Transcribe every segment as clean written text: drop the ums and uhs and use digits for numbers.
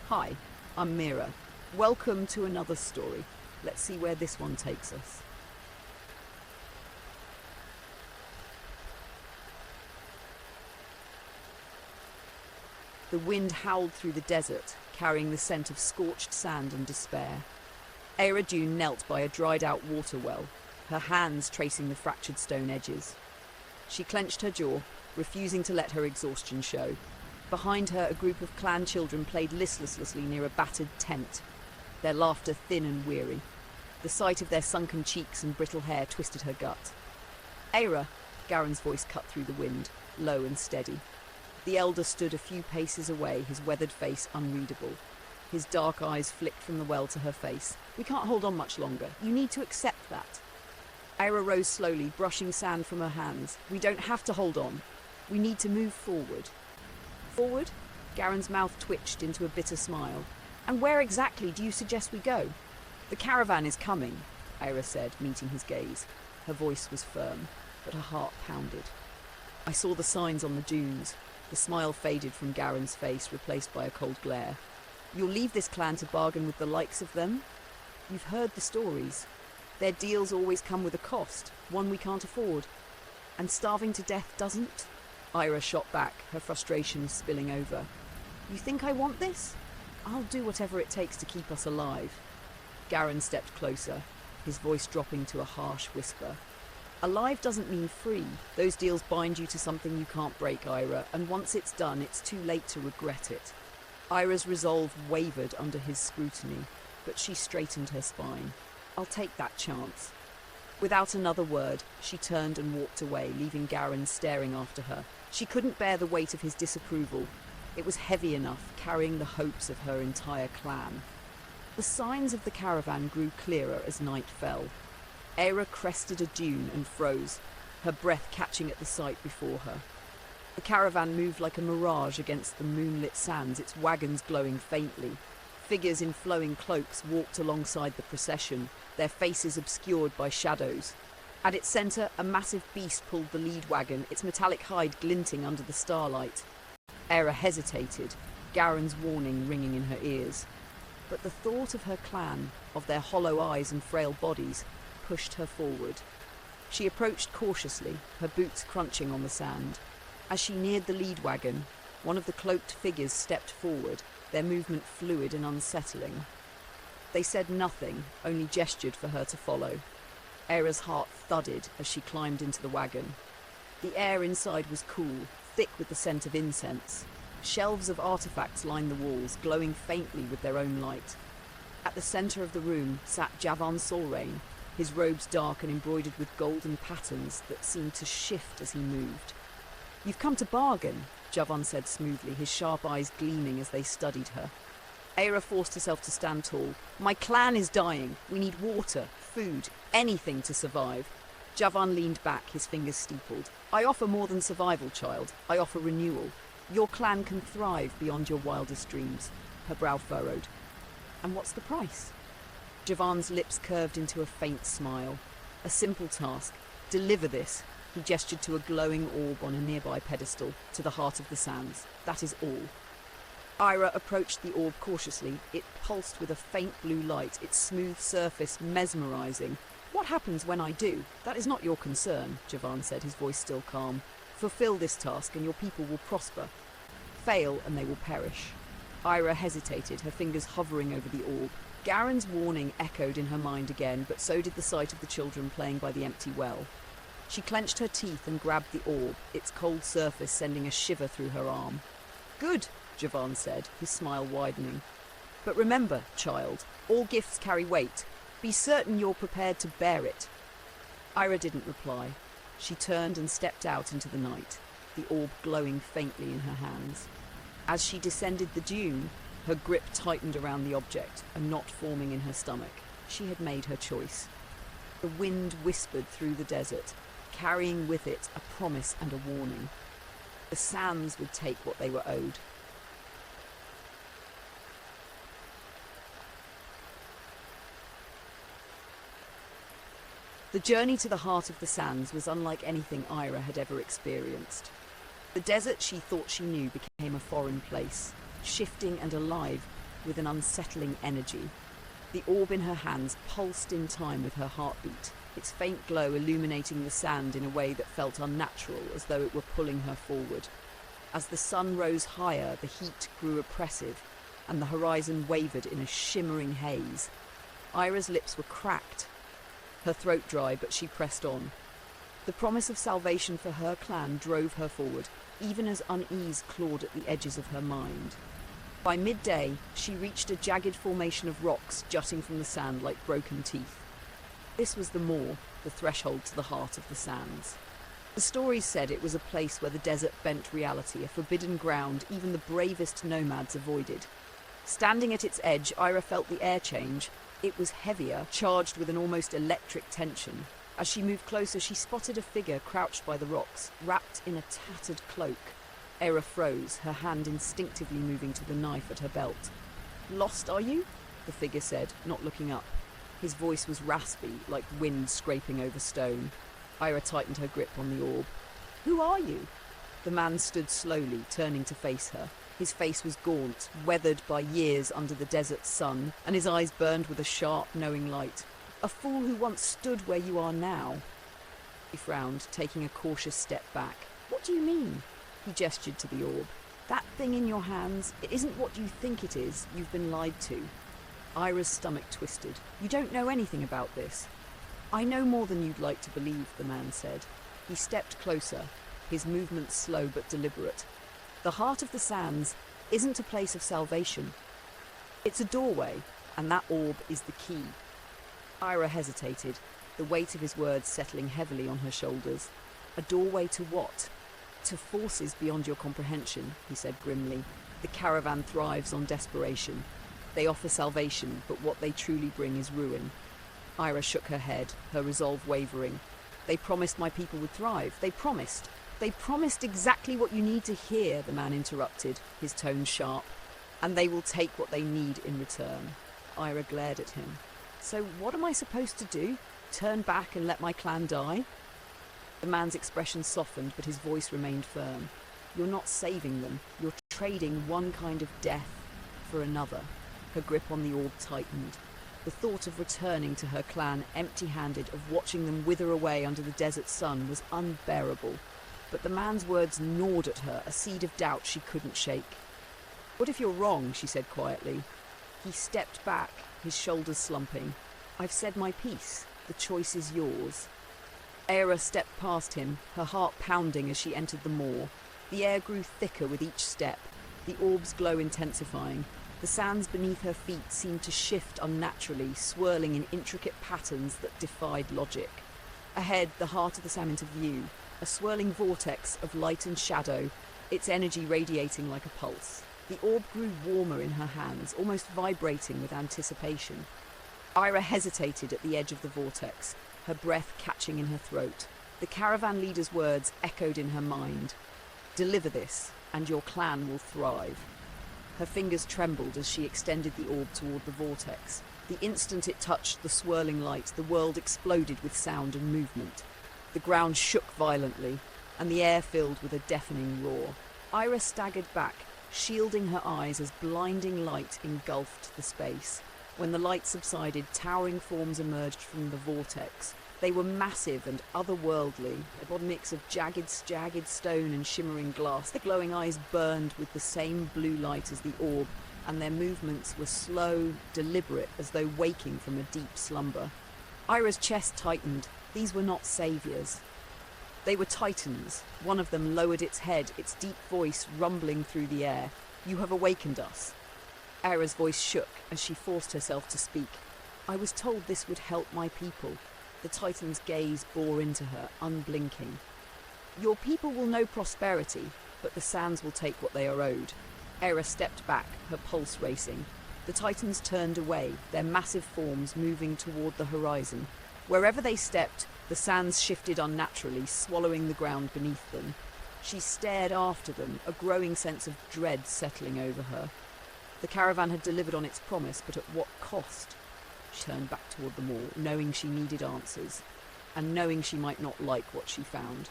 Hi, I'm Mira. Welcome to another story. Let's see where this one takes us. The wind howled through the desert, carrying the scent of scorched sand and despair. Eira Dune knelt by a dried-out water well, her hands tracing the fractured stone edges. She clenched her jaw, refusing to let her exhaustion show. Behind her, a group of clan children played listlessly near a battered tent, their laughter thin and weary. The sight of their sunken cheeks and brittle hair twisted her gut. Eira, Garen's voice cut through the wind, low and steady. The elder stood a few paces away, his weathered face unreadable. His dark eyes flicked from the well to her face. "We can't hold on much longer. You need to accept that." Eira rose slowly, brushing sand from her hands. "We don't have to hold on. We need to move forward." "Forward?" Garen's mouth twitched into a bitter smile. "And where exactly do you suggest we go?" "The caravan is coming," Eira said, meeting his gaze. Her voice was firm, but her heart pounded. "I saw the signs on the dunes." The smile faded from Garen's face, replaced by a cold glare. "You'll leave this clan to bargain with the likes of them? You've heard the stories. Their deals always come with a cost, one we can't afford. And starving to death doesn't?" Eira shot back, her frustration spilling over. "You think I want this? I'll do whatever it takes to keep us alive." Garen stepped closer, his voice dropping to a harsh whisper. "Alive doesn't mean free. Those deals bind you to something you can't break, Eira, and once it's done, it's too late to regret it." Eira's resolve wavered under his scrutiny, but she straightened her spine. "I'll take that chance." Without another word, she turned and walked away, leaving Garen staring after her. She couldn't bear the weight of his disapproval. It was heavy enough, carrying the hopes of her entire clan. The signs of the caravan grew clearer as night fell. Eira crested a dune and froze, her breath catching at the sight before her. The caravan moved like a mirage against the moonlit sands, its wagons glowing faintly. Figures in flowing cloaks walked alongside the procession, their faces obscured by shadows. At its centre, a massive beast pulled the lead wagon, its metallic hide glinting under the starlight. Eira hesitated, Garen's warning ringing in her ears. But the thought of her clan, of their hollow eyes and frail bodies, pushed her forward. She approached cautiously, her boots crunching on the sand. As she neared the lead wagon, one of the cloaked figures stepped forward, their movement fluid and unsettling. They said nothing, only gestured for her to follow. Eira's heart thudded as she climbed into the wagon. The air inside was cool, thick with the scent of incense. Shelves of artifacts lined the walls, glowing faintly with their own light. At the centre of the room sat Javan Solrain, his robes dark and embroidered with golden patterns that seemed to shift as he moved. "You've come to bargain," Javan said smoothly, his sharp eyes gleaming as they studied her. Eira forced herself to stand tall. "My clan is dying. We need water, food, anything to survive." Javan leaned back, his fingers steepled. "I offer more than survival, child. I offer renewal. Your clan can thrive beyond your wildest dreams." Her brow furrowed. "And what's the price?" Javan's lips curved into a faint smile. "A simple task. Deliver this." He gestured to a glowing orb on a nearby pedestal, to the heart of the sands. "That is all." Eira approached the orb cautiously. It pulsed with a faint blue light, its smooth surface mesmerizing. "What happens when I do? That is not your concern," Javan said, his voice still calm. "Fulfill this task and your people will prosper. Fail and they will perish." Eira hesitated, her fingers hovering over the orb. Garen's warning echoed in her mind again, but so did the sight of the children playing by the empty well. She clenched her teeth and grabbed the orb, its cold surface sending a shiver through her arm. "Good," Javan said, his smile widening. "But remember, child, all gifts carry weight. Be certain you're prepared to bear it." Eira didn't reply. She turned and stepped out into the night, the orb glowing faintly in her hands. As she descended the dune, her grip tightened around the object, a knot forming in her stomach. She had made her choice. The wind whispered through the desert, carrying with it a promise and a warning. The sands would take what they were owed. The journey to the heart of the sands was unlike anything Eira had ever experienced. The desert she thought she knew became a foreign place, shifting and alive, with an unsettling energy. The orb in her hands pulsed in time with her heartbeat, its faint glow illuminating the sand in a way that felt unnatural, as though it were pulling her forward. As the sun rose higher, the heat grew oppressive, and the horizon wavered in a shimmering haze. Eira's lips were cracked, her throat dry, but she pressed on. The promise of salvation for her clan drove her forward, even as unease clawed at the edges of her mind. By midday, she reached a jagged formation of rocks jutting from the sand like broken teeth. This was the moor, the threshold to the heart of the sands. The stories said it was a place where the desert bent reality, a forbidden ground even the bravest nomads avoided. Standing at its edge, Eira felt the air change. It was heavier, charged with an almost electric tension. As she moved closer, she spotted a figure crouched by the rocks, wrapped in a tattered cloak. Eira froze, her hand instinctively moving to the knife at her belt. "Lost, are you?" the figure said, not looking up. His voice was raspy, like wind scraping over stone. Eira tightened her grip on the orb. "Who are you?" The man stood slowly, turning to face her. His face was gaunt, weathered by years under the desert sun, and his eyes burned with a sharp, knowing light. "A fool who once stood where you are now." He frowned, taking a cautious step back. "What do you mean?" He gestured to the orb. "That thing in your hands, it isn't what you think it is. You've been lied to." Eira's stomach twisted. "You don't know anything about this." "I know more than you'd like to believe," the man said. He stepped closer, his movements slow but deliberate. "The heart of the sands isn't a place of salvation. It's a doorway, and that orb is the key." Eira hesitated, the weight of his words settling heavily on her shoulders. "A doorway to what?" "To forces beyond your comprehension," he said grimly. "The caravan thrives on desperation. They offer salvation, but what they truly bring is ruin." Eira shook her head, her resolve wavering. "They promised my people would thrive. They promised. They promised exactly what you need to hear," the man interrupted, his tone sharp. "And they will take what they need in return." Eira glared at him. "So what am I supposed to do? Turn back and let my clan die?" The man's expression softened, but his voice remained firm. "You're not saving them. You're trading one kind of death for another." Her grip on the orb tightened. The thought of returning to her clan empty-handed, of watching them wither away under the desert sun, was unbearable. But the man's words gnawed at her, a seed of doubt she couldn't shake. "What if you're wrong?" she said quietly. He stepped back, his shoulders slumping. "I've said my piece. The choice is yours." Eira stepped past him, her heart pounding as she entered the moor. The air grew thicker with each step, the orb's glow intensifying. The sands beneath her feet seemed to shift unnaturally, swirling in intricate patterns that defied logic. Ahead, the heart of the sand into view, a swirling vortex of light and shadow, its energy radiating like a pulse. The orb grew warmer in her hands, almost vibrating with anticipation. Eira hesitated at the edge of the vortex, her breath catching in her throat. The caravan leader's words echoed in her mind. "Deliver this, and your clan will thrive." Her fingers trembled as she extended the orb toward the vortex. The instant it touched the swirling light, the world exploded with sound and movement. The ground shook violently, and the air filled with a deafening roar. Eira staggered back, shielding her eyes as blinding light engulfed the space. When the light subsided, towering forms emerged from the vortex. They were massive and otherworldly, a mix of jagged stone and shimmering glass. Their glowing eyes burned with the same blue light as the orb, and their movements were slow, deliberate, as though waking from a deep slumber. Eira's chest tightened. These were not saviors. They were titans. One of them lowered its head, its deep voice rumbling through the air. "You have awakened us." Eira's voice shook as she forced herself to speak. "I was told this would help my people." The Titan's gaze bore into her, unblinking. "Your people will know prosperity, but the sands will take what they are owed." Eira stepped back, her pulse racing. The Titans turned away, their massive forms moving toward the horizon. Wherever they stepped, the sands shifted unnaturally, swallowing the ground beneath them. She stared after them, a growing sense of dread settling over her. The caravan had delivered on its promise, but at what cost? She turned back toward the moor, knowing she needed answers, and knowing she might not like what she found.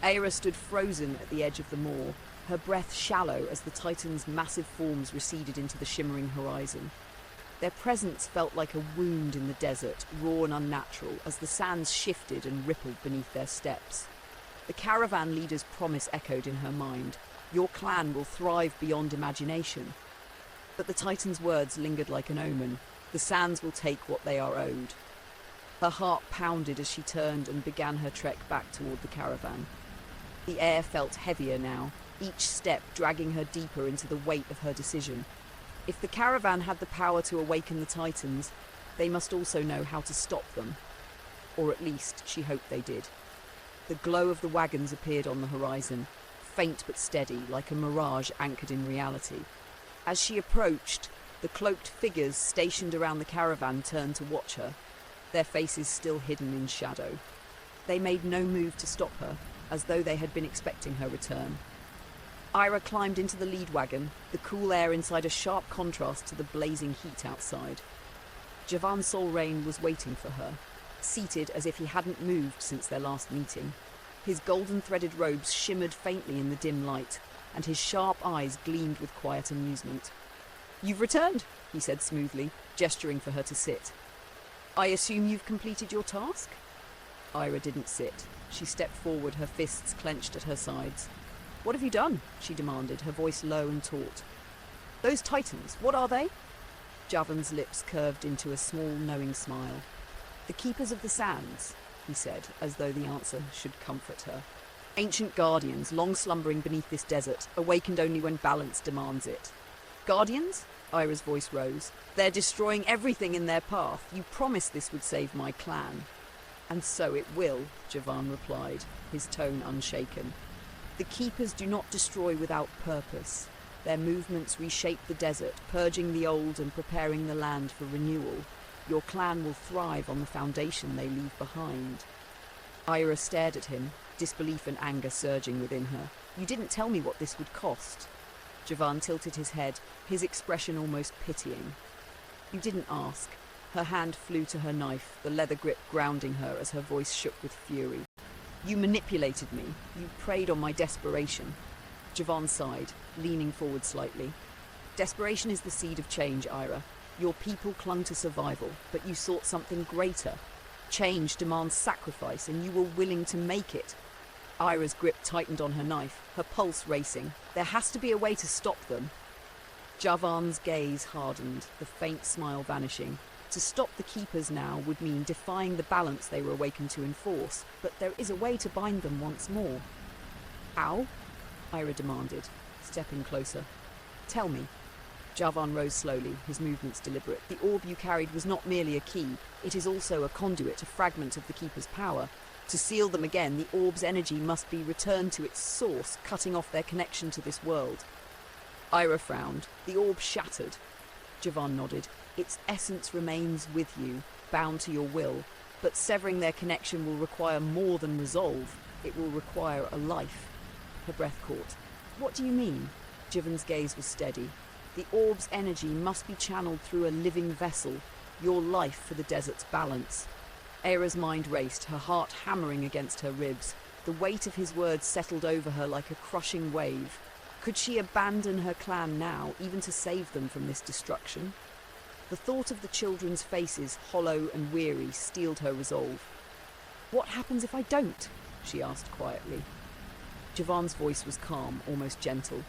Eira stood frozen at the edge of the moor, her breath shallow as the Titans' massive forms receded into the shimmering horizon. Their presence felt like a wound in the desert, raw and unnatural, as the sands shifted and rippled beneath their steps. The caravan leader's promise echoed in her mind. Your clan will thrive beyond imagination. But the Titan's words lingered like an omen. The sands will take what they are owed. Her heart pounded as she turned and began her trek back toward the caravan. The air felt heavier now, each step dragging her deeper into the weight of her decision. If the caravan had the power to awaken the Titans, they must also know how to stop them. Or at least she hoped they did. The glow of the wagons appeared on the horizon, faint but steady, like a mirage anchored in reality. As she approached, the cloaked figures stationed around the caravan turned to watch her, their faces still hidden in shadow. They made no move to stop her, as though they had been expecting her return. Eira climbed into the lead wagon, the cool air inside a sharp contrast to the blazing heat outside. Javan Solrain was waiting for her, seated as if he hadn't moved since their last meeting. His golden-threaded robes shimmered faintly in the dim light, and his sharp eyes gleamed with quiet amusement. "You've returned," he said smoothly, gesturing for her to sit. "I assume you've completed your task?" Eira didn't sit. She stepped forward, her fists clenched at her sides. "What have you done?" she demanded, her voice low and taut. "Those Titans, what are they?" Javan's lips curved into a small, knowing smile. "The Keepers of the Sands," he said, as though the answer should comfort her. "Ancient guardians, long slumbering beneath this desert, awakened only when balance demands it." "Guardians?" Eira's voice rose. "They're destroying everything in their path. You promised this would save my clan." "And so it will," Javan replied, his tone unshaken. "The Keepers do not destroy without purpose. Their movements reshape the desert, purging the old and preparing the land for renewal. Your clan will thrive on the foundation they leave behind." Eira stared at him, disbelief and anger surging within her. "You didn't tell me what this would cost." Javan tilted his head, his expression almost pitying. "You didn't ask." Her hand flew to her knife, the leather grip grounding her as her voice shook with fury. "You manipulated me. You preyed on my desperation." Javan sighed, leaning forward slightly. "Desperation is the seed of change, Eira. Your people clung to survival, but you sought something greater. Change demands sacrifice, and you were willing to make it." Eira's grip tightened on her knife, her pulse racing. "There has to be a way to stop them." Javan's gaze hardened, the faint smile vanishing. To stop the Keepers now would mean defying the balance they were awakened to enforce, but there is a way to bind them once more. "How?" Eira demanded, stepping closer. "Tell me." Javan rose slowly, his movements deliberate. "The orb you carried was not merely a key. It is also a conduit, a fragment of the Keeper's power. To seal them again, the orb's energy must be returned to its source, cutting off their connection to this world." Eira frowned. "The orb shattered." Javan nodded. "Its essence remains with you, bound to your will, but severing their connection will require more than resolve. It will require a life." Her breath caught. "What do you mean?" Javan's gaze was steady. "The orb's energy must be channeled through a living vessel, your life for the desert's balance." Eira's mind raced, her heart hammering against her ribs. The weight of his words settled over her like a crushing wave. Could she abandon her clan now, even to save them from this destruction? The thought of the children's faces, hollow and weary, steeled her resolve. "What happens if I don't?" she asked quietly. Javan's voice was calm, almost gentle.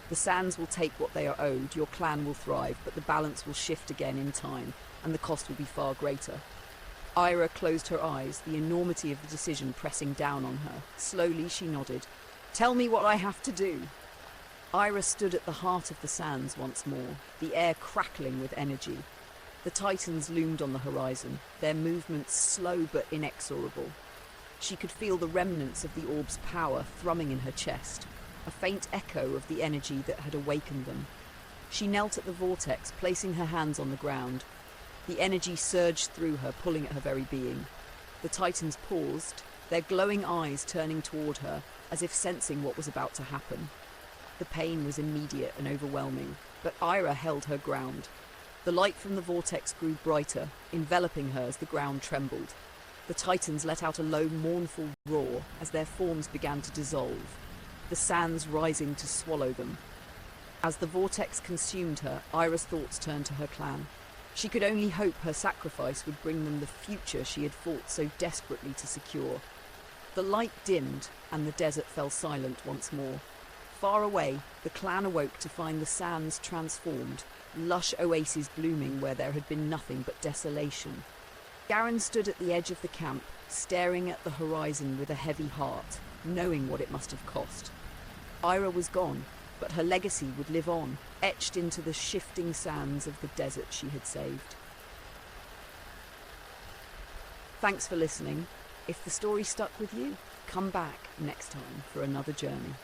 "The sands will take what they are owed, your clan will thrive, but the balance will shift again in time, and the cost will be far greater." Eira closed her eyes, the enormity of the decision pressing down on her. Slowly she nodded. "Tell me what I have to do." Eira stood at the heart of the sands once more, the air crackling with energy. The Titans loomed on the horizon, their movements slow but inexorable. She could feel the remnants of the orb's power thrumming in her chest, a faint echo of the energy that had awakened them. She knelt at the vortex, placing her hands on the ground. The energy surged through her, pulling at her very being. The Titans paused, their glowing eyes turning toward her, as if sensing what was about to happen. The pain was immediate and overwhelming, but Eira held her ground. The light from the vortex grew brighter, enveloping her as the ground trembled. The Titans let out a low, mournful roar as their forms began to dissolve, the sands rising to swallow them. As the vortex consumed her, Eira's thoughts turned to her clan. She could only hope her sacrifice would bring them the future she had fought so desperately to secure. The light dimmed, and the desert fell silent once more. Far away, the clan awoke to find the sands transformed, lush oases blooming where there had been nothing but desolation. Garen stood at the edge of the camp, staring at the horizon with a heavy heart, knowing what it must have cost. Eira was gone, but her legacy would live on, etched into the shifting sands of the desert she had saved. Thanks for listening. If the story stuck with you, come back next time for another journey.